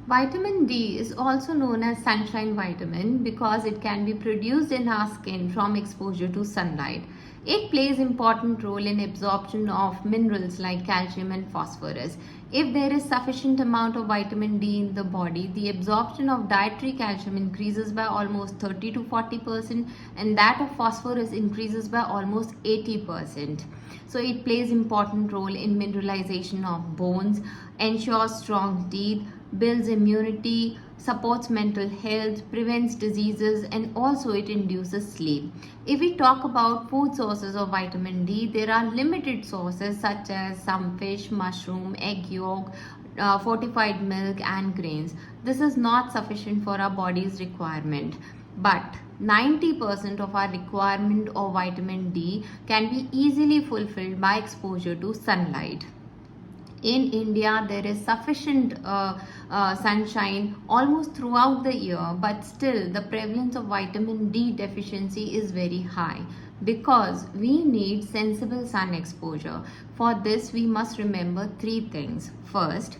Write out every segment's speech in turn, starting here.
Vitamin D is also known as sunshine vitamin because it can be produced in our skin from exposure to sunlight. It plays important role in absorption of minerals like calcium and phosphorus. If there is sufficient amount of vitamin D in the body, the absorption of dietary calcium increases by almost 30 to 40% and that of phosphorus increases by almost 80%. So it plays important role in mineralization of bones, ensures strong teeth, builds immunity, supports mental health, prevents diseases, and also it induces sleep. If we talk about food sources of vitamin D, there are limited sources such as some fish, mushroom, egg yolk, fortified milk, and grains. This is not sufficient for our body's requirement, but 90% of our requirement of vitamin D can be easily fulfilled by exposure to sunlight. In India, there is sufficient sunshine almost throughout the year, but still the prevalence of vitamin D deficiency is very high because we need sensible sun exposure. For this, we must remember three things. First,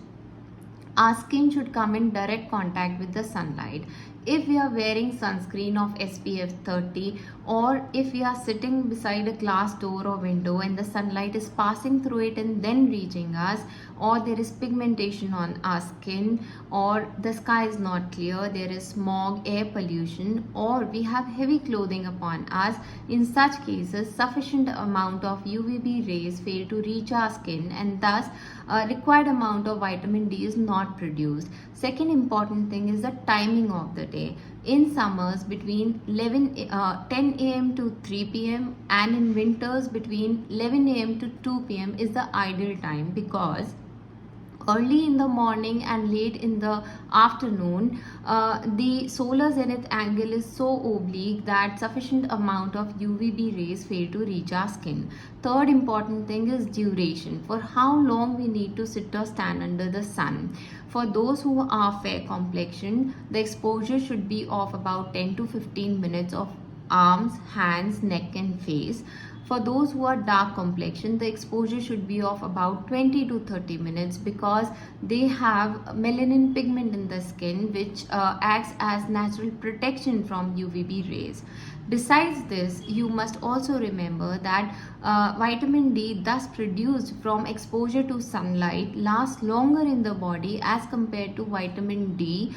our skin should come in direct contact with the sunlight. If we are wearing sunscreen of SPF 30 or if we are sitting beside a glass door or window and the sunlight is passing through it and then reaching us, or there is pigmentation on our skin, or the sky is not clear, there is smog, air pollution, or we have heavy clothing upon us, in such cases sufficient amount of UVB rays fail to reach our skin and thus required amount of vitamin D is not produced. Second important thing is the timing of the day. In summers between 10 a.m. to 3 p.m. and in winters between 11 a.m. to 2 p.m. is the ideal time because early in the morning and late in the afternoon, the solar zenith angle is so oblique that sufficient amount of UVB rays fail to reach our skin. Third important thing is duration, for how long we need to sit or stand under the sun. For those who are fair complexion, the exposure should be of about 10 to 15 minutes of arms, hands, neck and face. For those who are dark complexion, the exposure should be of about 20 to 30 minutes because they have melanin pigment in the skin which acts as natural protection from UVB rays. Besides this, you must also remember that vitamin D thus produced from exposure to sunlight lasts longer in the body as compared to vitamin D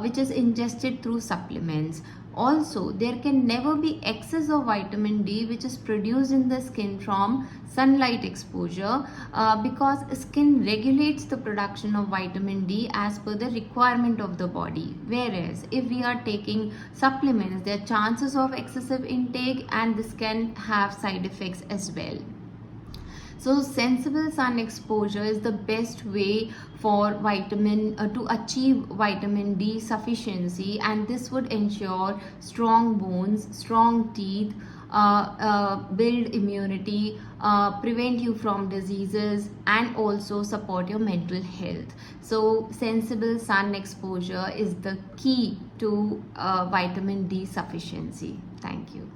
which is ingested through supplements. Also, there can never be excess of vitamin D which is produced in the skin from sunlight exposure because skin regulates the production of vitamin D as per the requirement of the body. Whereas if we are taking supplements, there are chances of excessive intake and this can have side effects as well. So sensible sun exposure is the best way for to achieve vitamin D sufficiency, and this would ensure strong bones, strong teeth, build immunity, prevent you from diseases, and also support your mental health. So sensible sun exposure is the key to vitamin D sufficiency. Thank you.